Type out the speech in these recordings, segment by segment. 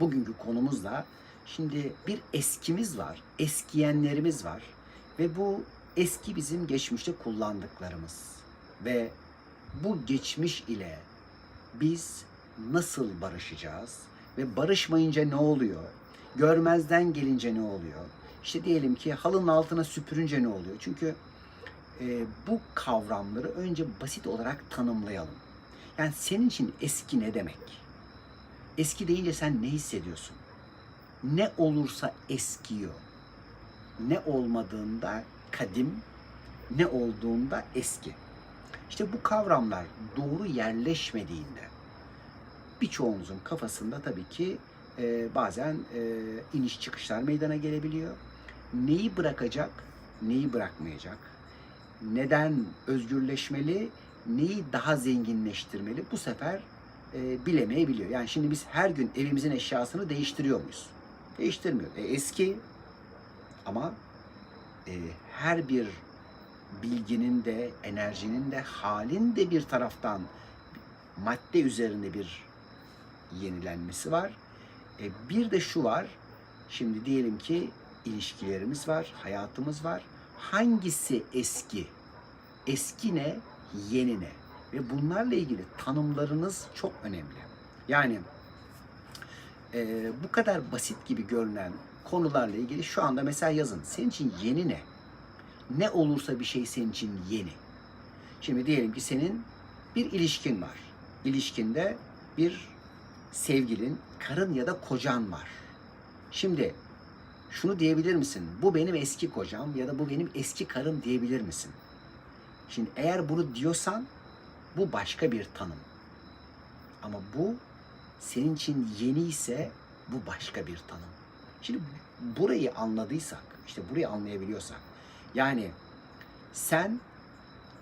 bugünkü konumuzla şimdi bir eskimiz var, eskiyenlerimiz var ve bu eski bizim geçmişte kullandıklarımız ve bu geçmiş ile biz nasıl barışacağız ve barışmayınca ne oluyor? Görmezden gelince ne oluyor? İşte diyelim ki halının altına süpürünce ne oluyor? Çünkü bu kavramları önce basit olarak tanımlayalım. Yani senin için eski ne demek? Eski deyince sen ne hissediyorsun? Ne olursa eskiyor. Ne olmadığında kadim, ne olduğunda eski. İşte bu kavramlar doğru yerleşmediğinde birçoğumuzun kafasında tabii ki bazen iniş çıkışlar meydana gelebiliyor. Neyi bırakacak, neyi bırakmayacak? Neden özgürleşmeli, neyi daha zenginleştirmeli? Bu sefer bilemeyebiliyor. Yani şimdi biz her gün evimizin eşyasını değiştiriyor muyuz? Değiştirmiyor. Eski ama her bir bilginin de, enerjinin de, halin de bir taraftan madde üzerinde bir yenilenmesi var. Bir de şu var, şimdi diyelim ki ilişkilerimiz var, hayatımız var. Hangisi eski? Eski ne, yeni ne? Ve bunlarla ilgili tanımlarınız çok önemli. Yani bu kadar basit gibi görünen konularla ilgili şu anda mesela yazın. Senin için yeni ne? Ne olursa bir şey senin için yeni. Şimdi diyelim ki senin bir ilişkin var. İlişkinde bir sevgilin, karın ya da kocan var. Şimdi şunu diyebilir misin? Bu benim eski kocam ya da bu benim eski karım diyebilir misin? Şimdi eğer bunu diyorsan bu başka bir tanım. Ama bu senin için yeni ise bu başka bir tanım. Şimdi burayı anladıysak, işte burayı anlayabiliyorsak, yani sen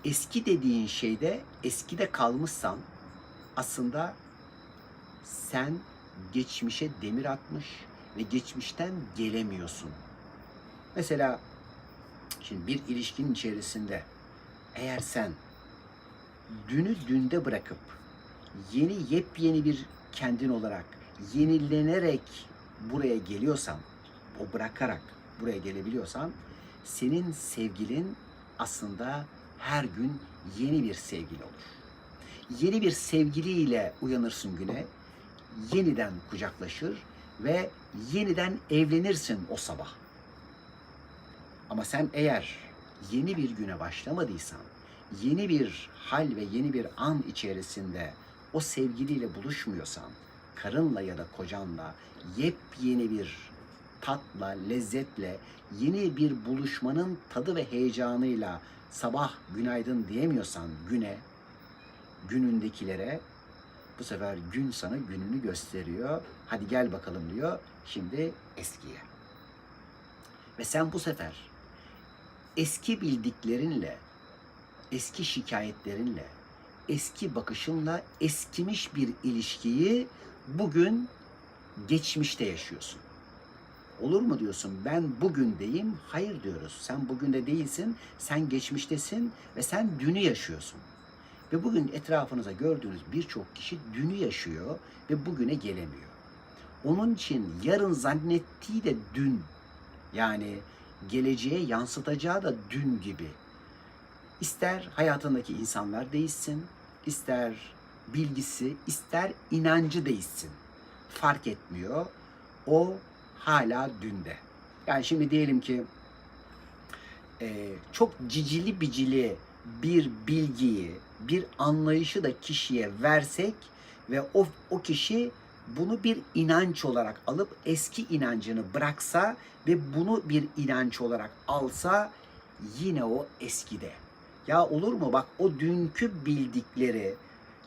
eski dediğin şeyde eskide kalmışsan aslında sen geçmişe demir atmış ve geçmişten gelemiyorsun. Mesela şimdi bir ilişkinin içerisinde eğer sen dünü dünde bırakıp yepyeni bir kendin olarak yenilenerek buraya geliyorsan, o bırakarak buraya gelebiliyorsan senin sevgilin aslında her gün yeni bir sevgili olur. Yeni bir sevgiliyle uyanırsın güne, yeniden kucaklaşır ve yeniden evlenirsin o sabah. Ama sen eğer yeni bir güne başlamadıysan, yeni bir hal ve yeni bir an içerisinde o sevgiliyle buluşmuyorsan, karınla ya da kocanla yepyeni bir tatla, lezzetle, yeni bir buluşmanın tadı ve heyecanıyla sabah günaydın diyemiyorsan güne, günündekilere, bu sefer gün sana gününü gösteriyor. Hadi gel bakalım diyor. Şimdi eskiye. Ve sen bu sefer eski bildiklerinle, eski şikayetlerinle, eski bakışınla eskimiş bir ilişkiyi bugün geçmişte yaşıyorsun. Olur mu diyorsun? Ben bugündeyim. Hayır diyoruz. Sen bugünde değilsin. Sen geçmiştesin ve sen dünü yaşıyorsun. Ve bugün etrafınıza gördüğünüz birçok kişi dünü yaşıyor ve bugüne gelemiyor. Onun için yarın zannettiği de dün. Yani geleceğe yansıtacağı da dün gibi. İster hayatındaki insanlar değişsin, ister bilgisi, ister inancı değişsin. Fark etmiyor. O hala dünde. Yani şimdi diyelim ki çok cicili bicili bir bilgiyi, bir anlayışı da kişiye versek ve o kişi bunu bir inanç olarak alıp eski inancını bıraksa ve bunu bir inanç olarak alsa yine o eskide. Ya olur mu? Bak o dünkü bildikleri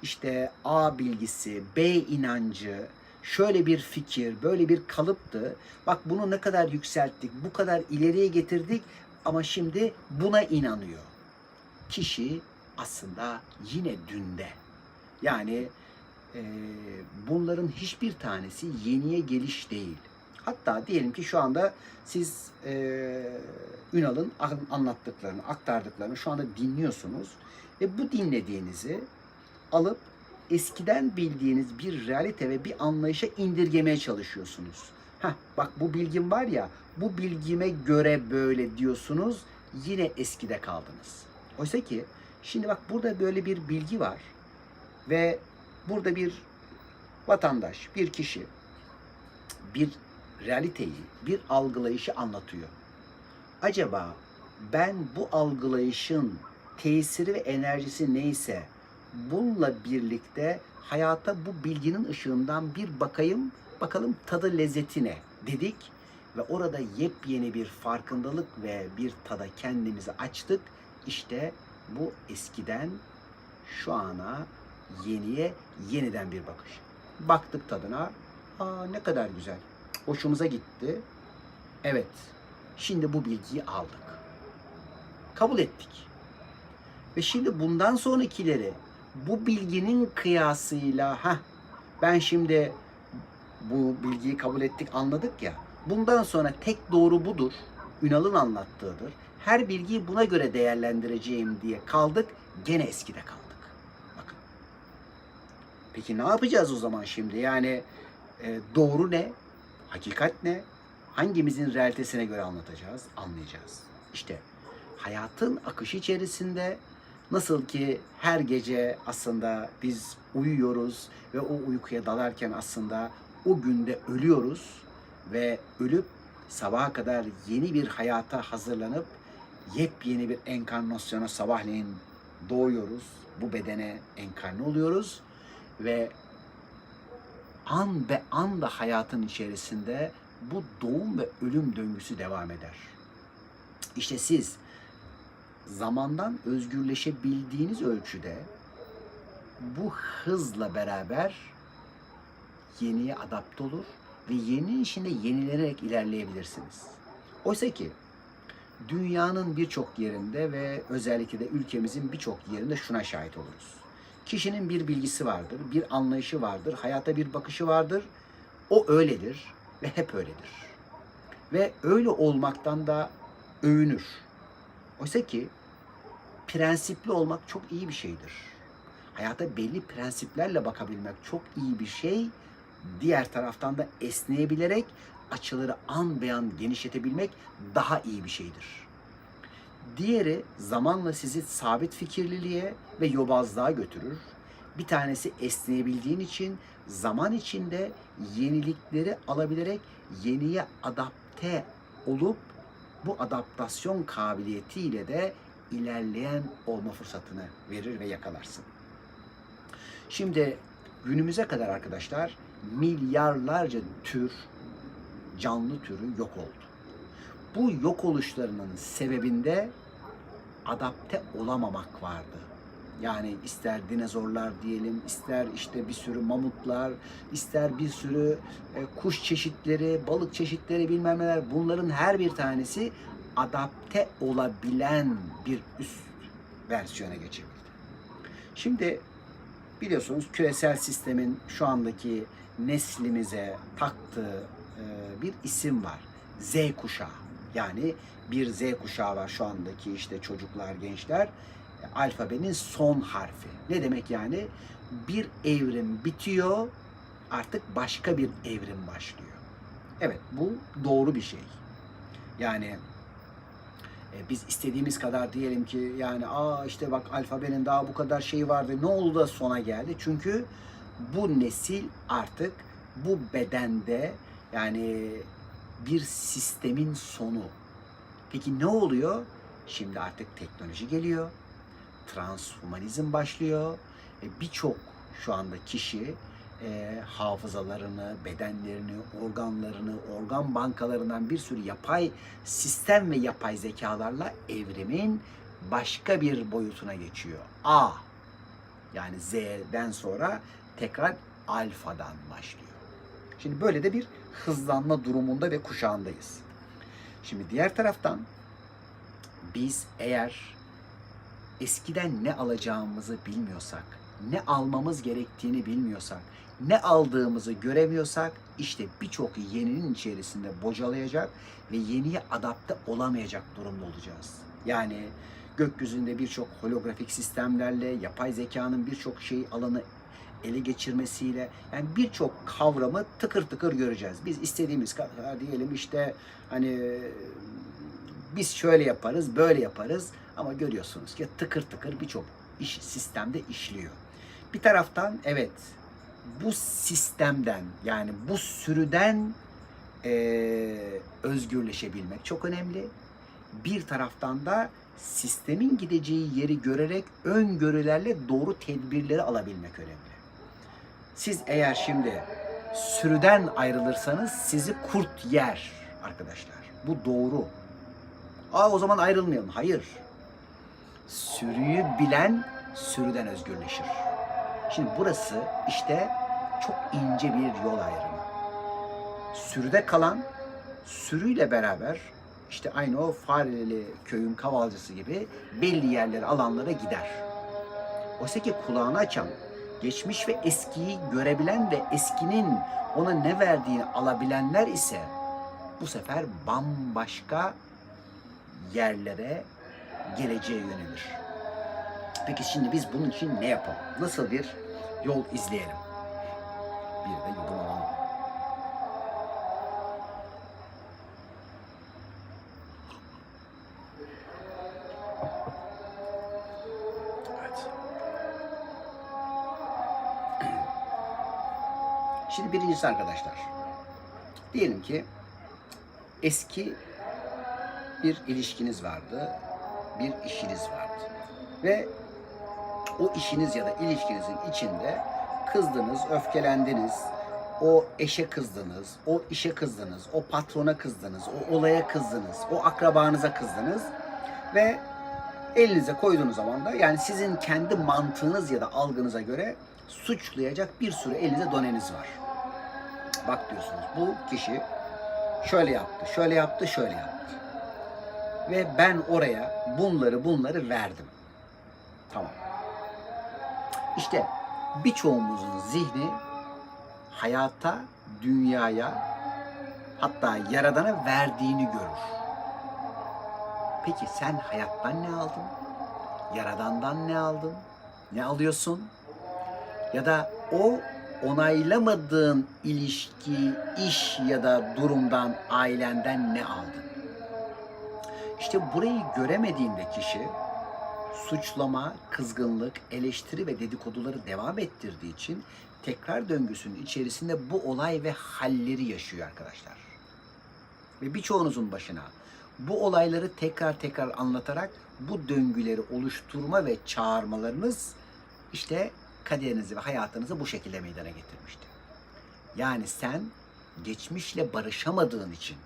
işte A bilgisi, B inancı, şöyle bir fikir, böyle bir kalıptı. Bak bunu ne kadar yükselttik, bu kadar ileriye getirdik ama şimdi buna inanıyor. Kişi aslında yine dünde. Yani bunların hiçbir tanesi yeniye geliş değil. Hatta diyelim ki şu anda siz Ünal'ın anlattıklarını, aktardıklarını şu anda dinliyorsunuz ve bu dinlediğinizi alıp eskiden bildiğiniz bir realite ve bir anlayışa indirgemeye çalışıyorsunuz. Bak bu bilgim var ya, bu bilgime göre böyle diyorsunuz, yine eskide kaldınız. Oysa ki şimdi bak burada böyle bir bilgi var ve burada bir vatandaş, bir kişi bir realiteyi, bir algılayışı anlatıyor. Acaba ben bu algılayışın tesiri ve enerjisi neyse bununla birlikte hayata bu bilginin ışığından bir bakayım, bakalım tadı lezzeti ne dedik ve orada yepyeni bir farkındalık ve bir tada kendimizi açtık. İşte bu eskiden şu ana, yeniye yeniden bir bakış. Baktık tadına, ne kadar güzel, hoşumuza gitti. Evet, şimdi bu bilgiyi aldık, kabul ettik. Ve şimdi bundan sonrakileri bu bilginin kıyasıyla ben şimdi bu bilgiyi kabul ettik, anladık ya. Bundan sonra tek doğru budur. Ünal'ın anlattığıdır. Her bilgiyi buna göre değerlendireceğim diye kaldık. Gene eskide kaldık. Bakın. Peki ne yapacağız o zaman şimdi? Yani doğru ne? Hakikat ne? Hangimizin realitesine göre anlatacağız, anlayacağız. İşte hayatın akışı içerisinde nasıl ki her gece aslında biz uyuyoruz ve o uykuya dalarken aslında o günde ölüyoruz ve ölüp sabaha kadar yeni bir hayata hazırlanıp yepyeni bir enkarnasyona sabahleyin doğuyoruz. Bu bedene enkarne oluyoruz ve an be an da hayatın içerisinde bu doğum ve ölüm döngüsü devam eder. İşte siz zamandan özgürleşebildiğiniz ölçüde bu hızla beraber yeniye adapte olur ve yeninin içinde yenilenerek ilerleyebilirsiniz. Oysa ki dünyanın birçok yerinde ve özellikle de ülkemizin birçok yerinde şuna şahit oluruz. Kişinin bir bilgisi vardır, bir anlayışı vardır, hayata bir bakışı vardır. O öyledir ve hep öyledir. Ve öyle olmaktan da övünür. Oysa ki prensipli olmak çok iyi bir şeydir. Hayata belli prensiplerle bakabilmek çok iyi bir şey. Diğer taraftan da esneyebilerek açıları an be an genişletebilmek daha iyi bir şeydir. Diğeri zamanla sizi sabit fikirliliğe ve yobazlığa götürür. Bir tanesi esneyebildiğin için zaman içinde yenilikleri alabilerek yeniye adapte olup bu adaptasyon kabiliyetiyle de ilerleyen olma fırsatını verir ve yakalarsın. Şimdi günümüze kadar arkadaşlar milyarlarca tür, canlı türü yok oldu. Bu yok oluşlarının sebebinde adapte olamamak vardı. Yani ister dinozorlar diyelim, ister işte bir sürü mamutlar, ister bir sürü kuş çeşitleri, balık çeşitleri bilmem neler, bunların her bir tanesi adapte olabilen bir üst versiyona geçebildi. Şimdi biliyorsunuz küresel sistemin şu andaki neslimize taktığı bir isim var. Z kuşağı. Yani bir Z kuşağı var şu andaki işte çocuklar, gençler. Alfabenin son harfi. Ne demek yani? Bir evrim bitiyor, artık başka bir evrim başlıyor. Evet, bu doğru bir şey. Yani biz istediğimiz kadar diyelim ki yani işte bak alfabenin daha bu kadar şeyi vardı. Ne oldu da sona geldi? Çünkü bu nesil artık bu bedende yani bir sistemin sonu. Peki ne oluyor? Şimdi artık teknoloji geliyor. Transhumanizm başlıyor. Birçok şu anda kişi hafızalarını, bedenlerini, organlarını, organ bankalarından bir sürü yapay sistem ve yapay zekalarla evrimin başka bir boyutuna geçiyor. Yani Z'den sonra tekrar alfadan başlıyor. Şimdi böyle de bir hızlanma durumunda ve kuşağındayız. Şimdi diğer taraftan biz eğer eskiden ne alacağımızı bilmiyorsak, ne almamız gerektiğini bilmiyorsak, ne aldığımızı göremiyorsak işte birçok yeninin içerisinde bocalayacak ve yeniye adapte olamayacak durumda olacağız. Yani gökyüzünde birçok holografik sistemlerle, yapay zekanın birçok alanı ele geçirmesiyle, yani birçok kavramı tıkır tıkır göreceğiz. Biz istediğimiz kadar diyelim işte hani biz şöyle yaparız, böyle yaparız ama görüyorsunuz ki tıkır tıkır birçok iş sistemde işliyor. Bir taraftan evet bu sistemden, yani bu sürüden özgürleşebilmek çok önemli. Bir taraftan da sistemin gideceği yeri görerek öngörülerle doğru tedbirleri alabilmek önemli. Siz eğer şimdi sürüden ayrılırsanız sizi kurt yer arkadaşlar. Bu doğru. O zaman ayrılmayalım. Hayır. Sürüyü bilen sürüden özgürleşir. Şimdi burası işte çok ince bir yol ayrımı. Sürüde kalan, sürüyle beraber işte aynı o Fareli köyün kavalcısı gibi belli yerlere, alanlara gider. Oysa ki kulağını açan, geçmiş ve eskiyi görebilen ve eskinin ona ne verdiğini alabilenler ise bu sefer bambaşka yerlere, geleceğe yönelir. Peki şimdi biz bunun için ne yapalım? Nasıl bir yol izleyelim? Bir de yudum alalım. Evet. Şimdi birincisi arkadaşlar. Diyelim ki eski bir ilişkiniz vardı, bir işiniz vardı ve o işiniz ya da ilişkinizin içinde kızdınız, öfkelendiniz, o eşe kızdınız, o işe kızdınız, o patrona kızdınız, o olaya kızdınız, o akrabanıza kızdınız ve elinize koyduğunuz zaman da yani sizin kendi mantığınız ya da algınıza göre suçlayacak bir sürü elinize doneniz var. Bak diyorsunuz bu kişi şöyle yaptı, şöyle yaptı, şöyle yaptı. Ve ben oraya bunları verdim. Tamam. İşte birçoğumuzun zihni hayata, dünyaya, hatta Yaradan'a verdiğini görür. Peki sen hayattan ne aldın? Yaradan'dan ne aldın? Ne alıyorsun? Ya da o onaylamadığın ilişki, iş ya da durumdan, ailenden ne aldın? İşte burayı göremediğinde kişi suçlama, kızgınlık, eleştiri ve dedikoduları devam ettirdiği için tekrar döngüsünün içerisinde bu olay ve halleri yaşıyor arkadaşlar. Ve birçoğunuzun başına bu olayları tekrar tekrar anlatarak bu döngüleri oluşturma ve çağırmalarınız işte kaderinizi ve hayatınızı bu şekilde meydana getirmişti. Yani sen geçmişle barışamadığın için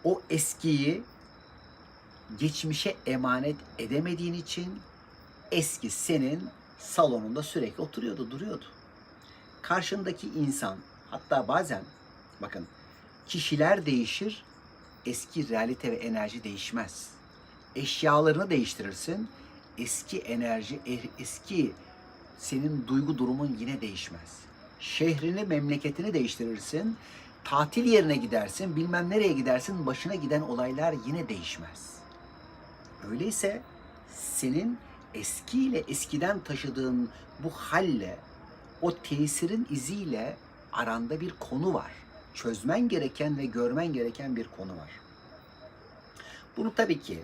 o eskiyi geçmişe emanet edemediğin için eski senin salonunda sürekli oturuyordu, duruyordu. Karşındaki insan, hatta bazen bakın kişiler değişir, eski realite ve enerji değişmez. Eşyalarını değiştirirsin, eski enerji, eski senin duygu durumun yine değişmez. Şehrini, memleketini değiştirirsin, tatil yerine gidersin, bilmem nereye gidersin, başına giden olaylar yine değişmez. Öyleyse senin eskiyle, eskiden taşıdığın bu halle, o tesirin iziyle aranda bir konu var. Çözmen gereken ve görmen gereken bir konu var. Bunu tabii ki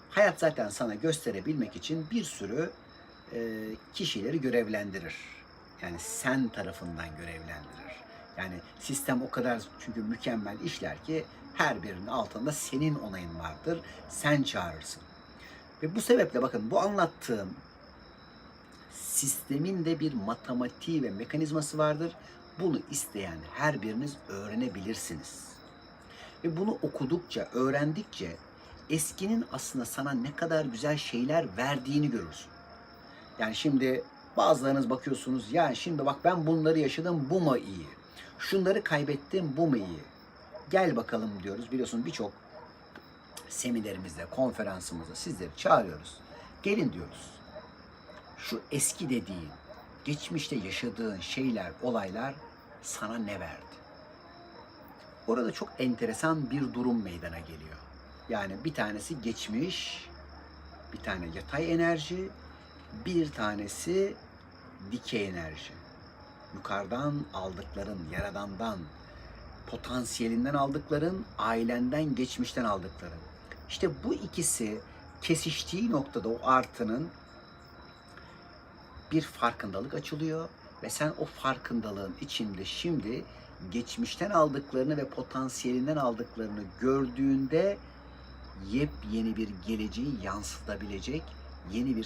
hayat zaten sana gösterebilmek için bir sürü kişileri görevlendirir. Yani sen tarafından görevlendirir. Yani sistem o kadar çünkü mükemmel işler ki her birinin altında senin onayın vardır. Sen çağırırsın. Ve bu sebeple bakın bu anlattığım sistemin de bir matematiği ve mekanizması vardır. Bunu isteyen her biriniz öğrenebilirsiniz. Ve bunu okudukça, öğrendikçe eskinin aslında sana ne kadar güzel şeyler verdiğini görürsün. Yani şimdi bazılarınız bakıyorsunuz, yani şimdi bak ben bunları yaşadım, bu mu iyi? Şunları kaybettim, bu mu iyi? Gel bakalım diyoruz. Biliyorsunuz birçok seminerimizde, konferansımızda sizleri çağırıyoruz. Gelin diyoruz. Şu eski dediğin, geçmişte yaşadığın şeyler, olaylar sana ne verdi? Orada çok enteresan bir durum meydana geliyor. Yani bir tanesi geçmiş, bir tane yatay enerji, bir tanesi dikey enerji. Yukarıdan aldıkların, yaradandan, potansiyelinden aldıkların, ailenden, geçmişten aldıkların. İşte bu ikisi kesiştiği noktada o artının bir farkındalık açılıyor ve sen o farkındalığın içinde şimdi geçmişten aldıklarını ve potansiyelinden aldıklarını gördüğünde yepyeni bir geleceği yansıtabilecek yeni bir